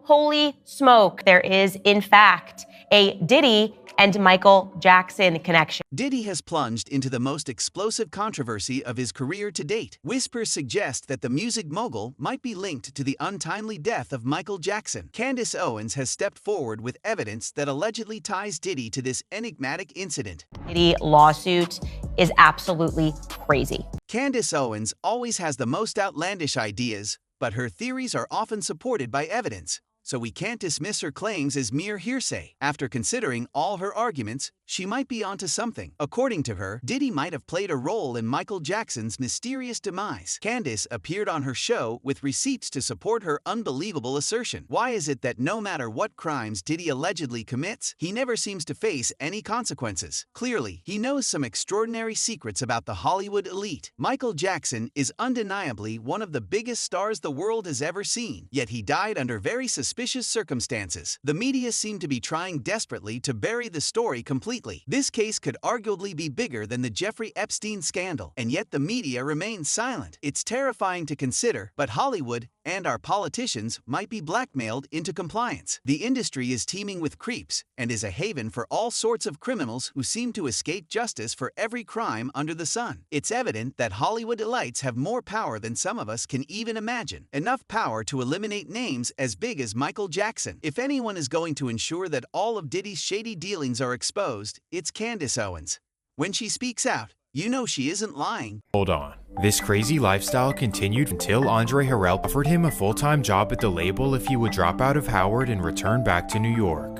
holy smoke, there is, in fact, a Diddy and Michael Jackson connection. Diddy has plunged into the most explosive controversy of his career to date. Whispers suggest that the music mogul might be linked to the untimely death of Michael Jackson. Candace Owens has stepped forward with evidence that allegedly ties Diddy to this enigmatic incident. Diddy lawsuit is absolutely crazy. Candace Owens always has the most outlandish ideas, but her theories are often supported by evidence, so we can't dismiss her claims as mere hearsay. After considering all her arguments, she might be onto something. According to her, Diddy might have played a role in Michael Jackson's mysterious demise. Candace appeared on her show with receipts to support her unbelievable assertion. Why is it that no matter what crimes Diddy allegedly commits, he never seems to face any consequences? Clearly, he knows some extraordinary secrets about the Hollywood elite. Michael Jackson is undeniably one of the biggest stars the world has ever seen, yet he died under very suspicious circumstances. The media seem to be trying desperately to bury the story completely. This case could arguably be bigger than the Jeffrey Epstein scandal, and yet the media remains silent. It's terrifying to consider, but Hollywood and our politicians might be blackmailed into compliance. The industry is teeming with creeps and is a haven for all sorts of criminals who seem to escape justice for every crime under the sun. It's evident that Hollywood elites have more power than some of us can even imagine. Enough power to eliminate names as big as Michael Jackson. If anyone is going to ensure that all of Diddy's shady dealings are exposed, it's Candace Owens. When she speaks out, you know she isn't lying. Hold on. This crazy lifestyle continued until Andre Harrell offered him a full-time job at the label if he would drop out of Howard and return back to New York.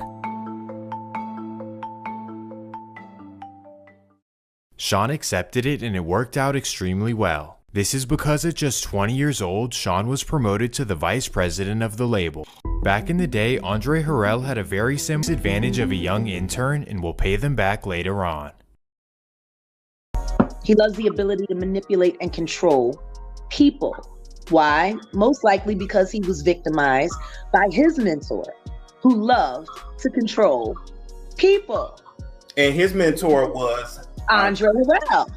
Sean accepted it and it worked out extremely well. This is because at just 20 years old, Sean was promoted to the vice president of the label. Back in the day, Andre Harrell had a very similar advantage of a young intern and will pay them back later on. He loves the ability to manipulate and control people. Why? Most likely because he was victimized by his mentor, who loved to control people. And his mentor was Andre Harrell.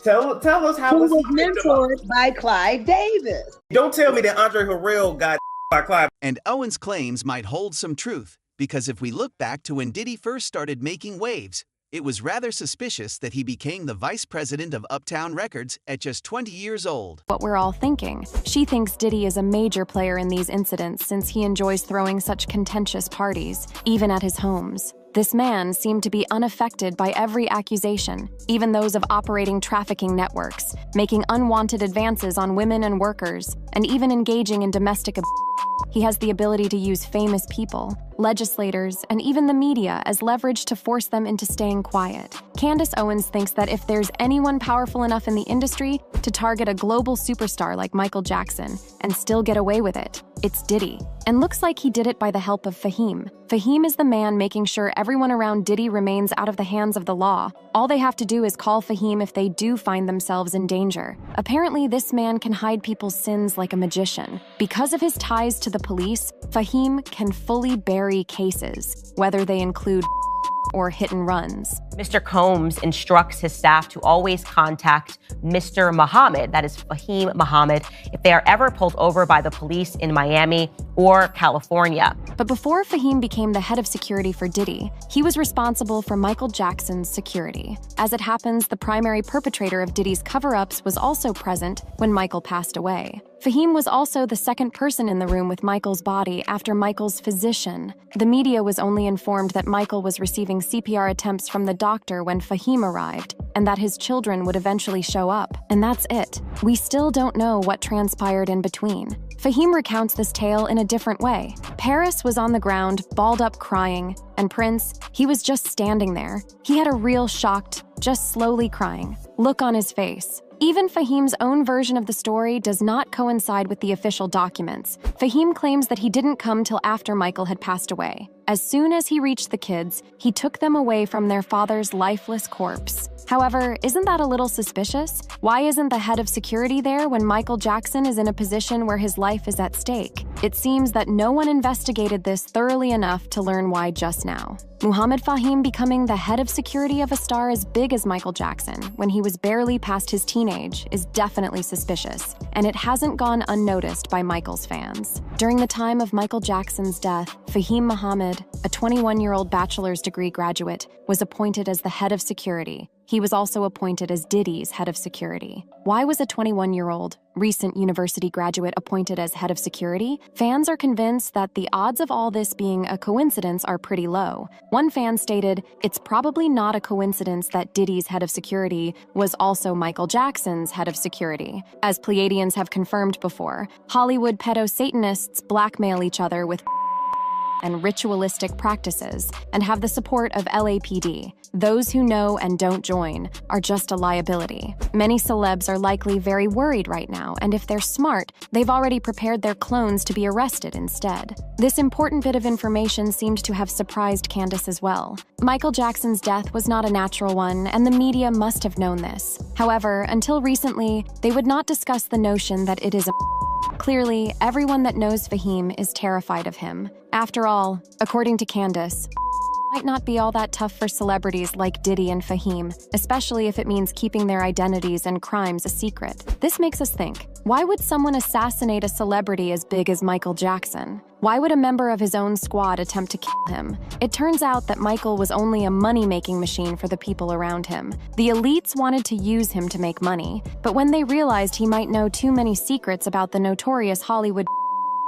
Tell us how who was he mentored by Clive Davis. Don't tell me that Andre Harrell got by Clive. And Owens' claims might hold some truth, because if we look back to when Diddy first started making waves, it was rather suspicious that he became the vice president of Uptown Records at just 20 years old. What we're all thinking. She thinks Diddy is a major player in these incidents since he enjoys throwing such contentious parties, even at his homes. This man seemed to be unaffected by every accusation, even those of operating trafficking networks, making unwanted advances on women and workers, and even engaging in domestic abuse. He has the ability to use famous people, legislators, and even the media as leverage to force them into staying quiet. Candace Owens thinks that if there's anyone powerful enough in the industry to target a global superstar like Michael Jackson and still get away with it, it's Diddy. And looks like he did it by the help of Fahim. Fahim is the man making sure everyone around Diddy remains out of the hands of the law. All they have to do is call Fahim if they do find themselves in danger. Apparently, this man can hide people's sins like a magician. Because of his ties to the police, Fahim can fully bury cases, whether they include or hit and runs. Mr. Combs instructs his staff to always contact Mr. Muhammad, that is Fahim Muhammad, if they are ever pulled over by the police in Miami or California. But before Fahim became the head of security for Diddy, he was responsible for Michael Jackson's security. As it happens, the primary perpetrator of Diddy's cover-ups was also present when Michael passed away. Fahim was also the second person in the room with Michael's body after Michael's physician. The media was only informed that Michael was receiving CPR attempts from the doctor when Fahim arrived, and that his children would eventually show up. And that's it. We still don't know what transpired in between. Fahim recounts this tale in a different way. Paris was on the ground, balled up crying, and Prince, he was just standing there. He had a real shocked, just slowly crying look on his face. Even Fahim's own version of the story does not coincide with the official documents. Fahim claims that he didn't come till after Michael had passed away. As soon as he reached the kids, he took them away from their father's lifeless corpse. However, isn't that a little suspicious? Why isn't the head of security there when Michael Jackson is in a position where his life is at stake? It seems that no one investigated this thoroughly enough to learn why just now. Muhammad Fahim becoming the head of security of a star as big as Michael Jackson when he was barely past his teenage is definitely suspicious, and it hasn't gone unnoticed by Michael's fans. During the time of Michael Jackson's death, Fahim Muhammad, a 21-year-old bachelor's degree graduate, was appointed as the head of security. He was also appointed as Diddy's head of security. Why was a 21-year-old, recent university graduate appointed as head of security? Fans are convinced that the odds of all this being a coincidence are pretty low. One fan stated, "It's probably not a coincidence that Diddy's head of security was also Michael Jackson's head of security. As Pleiadians have confirmed before, Hollywood pedo-Satanists blackmail each other with and ritualistic practices, and have the support of LAPD. Those who know and don't join are just a liability. Many celebs are likely very worried right now, and if they're smart, they've already prepared their clones to be arrested instead." This important bit of information seemed to have surprised Candace as well. Michael Jackson's death was not a natural one, and the media must have known this. However, until recently, they would not discuss the notion that it is a Clearly, everyone that knows Fahim is terrified of him. After all, according to Candace, might not be all that tough for celebrities like Diddy and Fahim, especially if it means keeping their identities and crimes a secret. This makes us think, why would someone assassinate a celebrity as big as Michael Jackson? Why would a member of his own squad attempt to kill him? It turns out that Michael was only a money-making machine for the people around him. The elites wanted to use him to make money, but when they realized he might know too many secrets about the notorious Hollywood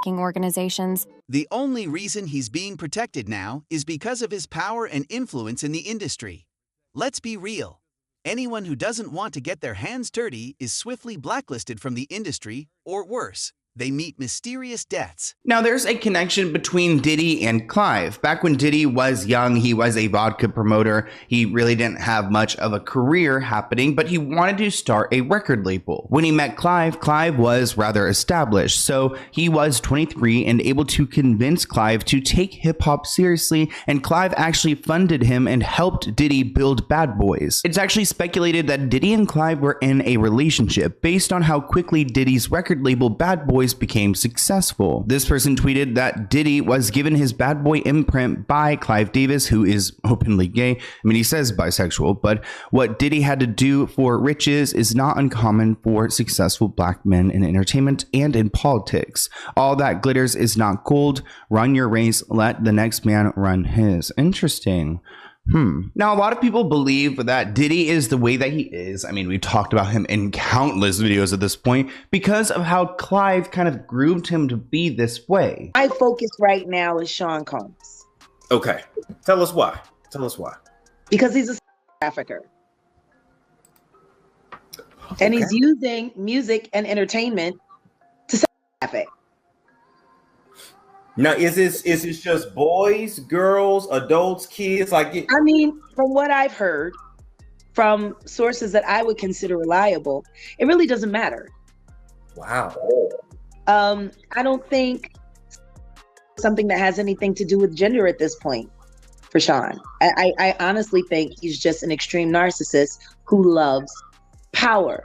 organizations. The only reason he's being protected now is because of his power and influence in the industry. Let's be real. Anyone who doesn't want to get their hands dirty is swiftly blacklisted from the industry, or worse, they meet mysterious deaths. Now, there's a connection between Diddy and Clive. Back when Diddy was young, he was a vodka promoter. He really didn't have much of a career happening, but he wanted to start a record label. When he met Clive, Clive was rather established, so he was 23 and able to convince Clive to take hip-hop seriously, and Clive actually funded him and helped Diddy build Bad Boys. It's actually speculated that Diddy and Clive were in a relationship based on how quickly Diddy's record label Bad Boys became successful. This person tweeted that Diddy was given his Bad Boy imprint by Clive Davis, who is openly gay. I mean, he says bisexual, but what Diddy had to do for riches is not uncommon for successful black men in entertainment and in politics. All that glitters is not gold. Run your race, let the next man run his. Interesting. Now, a lot of people believe that Diddy is the way that he is. I mean, we've talked about him in countless videos at this point because of how Clive kind of groomed him to be this way. My focus right now is Sean Combs. Okay. Tell us why. Tell us why. Because he's a trafficker. And he's using music and entertainment to traffic. Now, is this just boys, girls, adults, kids? I mean, from what I've heard from sources that I would consider reliable, it really doesn't matter. Wow. I don't think something that has anything to do with gender at this point for Sean. I honestly think he's just an extreme narcissist who loves power.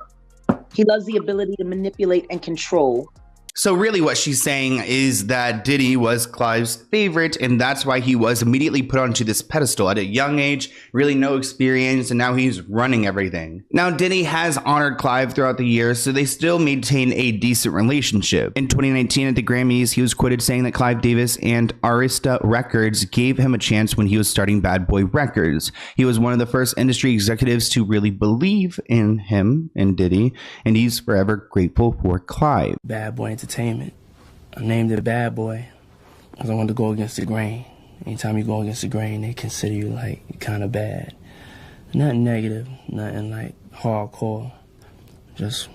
He loves the ability to manipulate and control. So really what she's saying is that Diddy was Clive's favorite, and that's why he was immediately put onto this pedestal at a young age, really no experience, and now he's running everything. Now, Diddy has honored Clive throughout the years, so they still maintain a decent relationship. In 2019 at the Grammys, he was quoted saying that Clive Davis and Arista Records gave him a chance when he was starting Bad Boy Records. He was one of the first industry executives to really believe in him and Diddy, and he's forever grateful for Clive. Bad Boy Entertainment. I named it Bad Boy because I wanted to go against the grain. Anytime you go against the grain, they consider you like kind of bad. Nothing negative, nothing like hardcore. Just,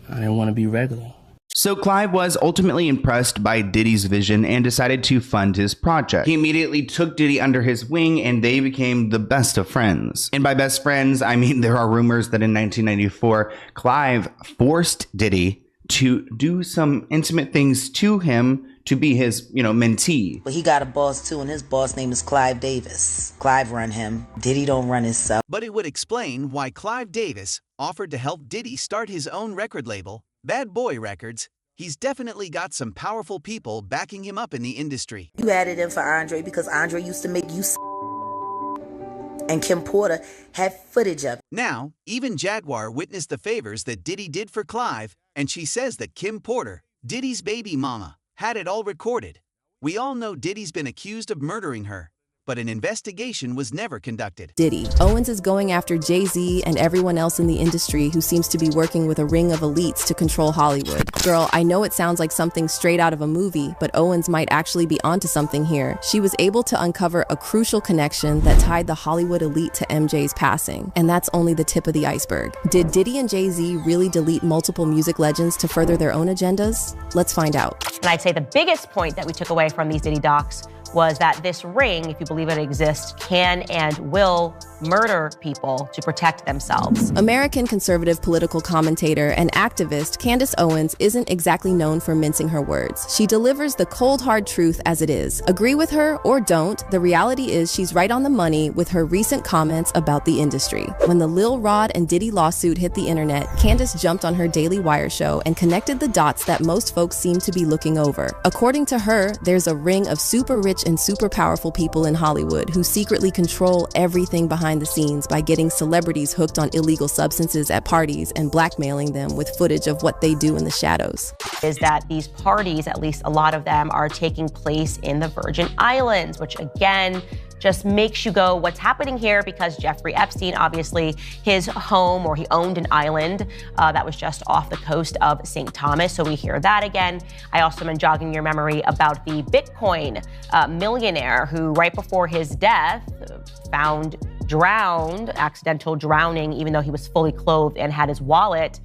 I didn't want to be regular. So Clive was ultimately impressed by Diddy's vision and decided to fund his project. He immediately took Diddy under his wing and they became the best of friends. And by best friends, I mean there are rumors that in 1994, Clive forced Diddy to do some intimate things to him to be his, mentee. But he got a boss too, and his boss name is Clive Davis. Clive run him. Diddy don't run himself. But it would explain why Clive Davis offered to help Diddy start his own record label, Bad Boy Records. He's definitely got some powerful people backing him up in the industry. You added in for Andre because Andre used to make you and Kim Porter had footage of it. Now, even Jaguar witnessed the favors that Diddy did for Clive, and she says that Kim Porter, Diddy's baby mama, had it all recorded. We all know Diddy's been accused of murdering her, but an investigation was never conducted. Diddy. Owens is going after Jay Z and everyone else in the industry who seems to be working with a ring of elites to control Hollywood. Girl, I know it sounds like something straight out of a movie, but Owens might actually be onto something here. She was able to uncover a crucial connection that tied the Hollywood elite to MJ's passing, and that's only the tip of the iceberg. Did Diddy and Jay Z really delete multiple music legends to further their own agendas? Let's find out. And I'd say the biggest point that we took away from these Diddy docs was that this ring, if you believe it exists, can and will murder people to protect themselves. American conservative political commentator and activist Candace Owens isn't exactly known for mincing her words. She delivers the cold, hard truth as it is. Agree with her or don't, the reality is she's right on the money with her recent comments about the industry. When the Lil Rod and Diddy lawsuit hit the internet, Candace jumped on her Daily Wire show and connected the dots that most folks seem to be looking over. According to her, there's a ring of super rich and super powerful people in Hollywood who secretly control everything behind the scenes by getting celebrities hooked on illegal substances at parties and blackmailing them with footage of what they do in the shadows. Is that these parties, at least a lot of them, are taking place in the Virgin Islands, which again, just makes you go, what's happening here? Because Jeffrey Epstein, obviously, his home, or he owned an island that was just off the coast of St. Thomas. So we hear that again. I also am jogging your memory about the Bitcoin millionaire who, right before his death, found accidental drowning, even though he was fully clothed and had his wallet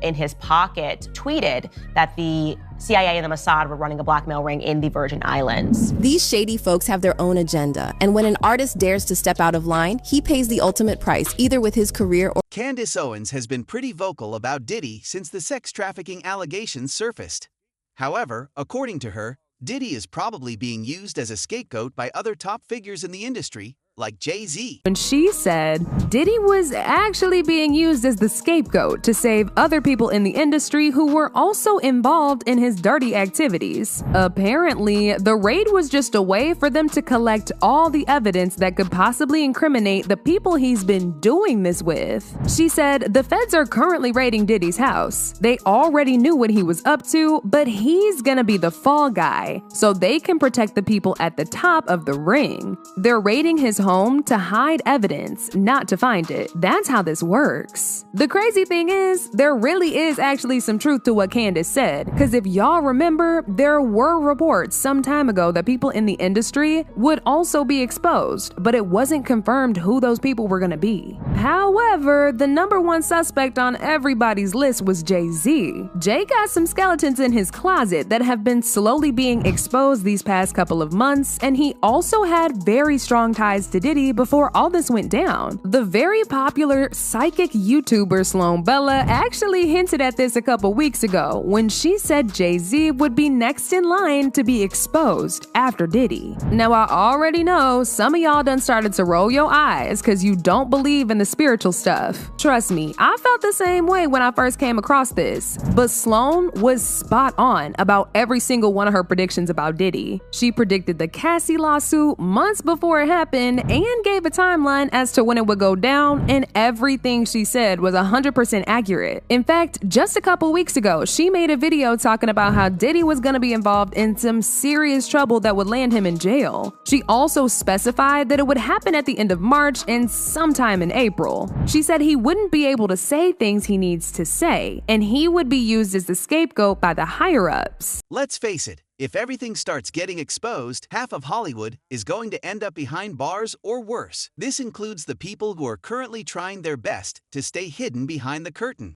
in his pocket, tweeted that the CIA and the Mossad were running a blackmail ring in the Virgin Islands. These shady folks have their own agenda, and when an artist dares to step out of line, he pays the ultimate price, either with his career or... Candace Owens has been pretty vocal about Diddy since the sex trafficking allegations surfaced. However, according to her, Diddy is probably being used as a scapegoat by other top figures in the industry, like Jay Z. When she said Diddy was actually being used as the scapegoat to save other people in the industry who were also involved in his dirty activities. Apparently, the raid was just a way for them to collect all the evidence that could possibly incriminate the people he's been doing this with. She said the feds are currently raiding Diddy's house. They already knew what he was up to, but he's gonna be the fall guy, so they can protect the people at the top of the ring. They're raiding his home to hide evidence, not to find it. That's how this works. The crazy thing is, there really is actually some truth to what Candace said, because if y'all remember, there were reports some time ago that people in the industry would also be exposed, but it wasn't confirmed who those people were gonna be. However, the number one suspect on everybody's list was Jay Z. Jay got some skeletons in his closet that have been slowly being exposed these past couple of months, and he also had very strong ties to Diddy before all this went down. The very popular psychic YouTuber Sloan Bella actually hinted at this a couple weeks ago when she said Jay Z would be next in line to be exposed after Diddy. Now, I already know some of y'all done started to roll your eyes because you don't believe in the spiritual stuff. Trust me, I felt the same way when I first came across this. But Sloan was spot on about every single one of her predictions about Diddy. She predicted the Cassie lawsuit months before it happened and gave a timeline as to when it would go down, and everything she said was 100% accurate. In fact, just a couple weeks ago, she made a video talking about how Diddy was going to be involved in some serious trouble that would land him in jail. She also specified that it would happen at the end of March and sometime in April. She said he wouldn't be able to say things he needs to say, and he would be used as the scapegoat by the higher-ups. Let's face it, if everything starts getting exposed, half of Hollywood is going to end up behind bars or worse. This includes the people who are currently trying their best to stay hidden behind the curtain.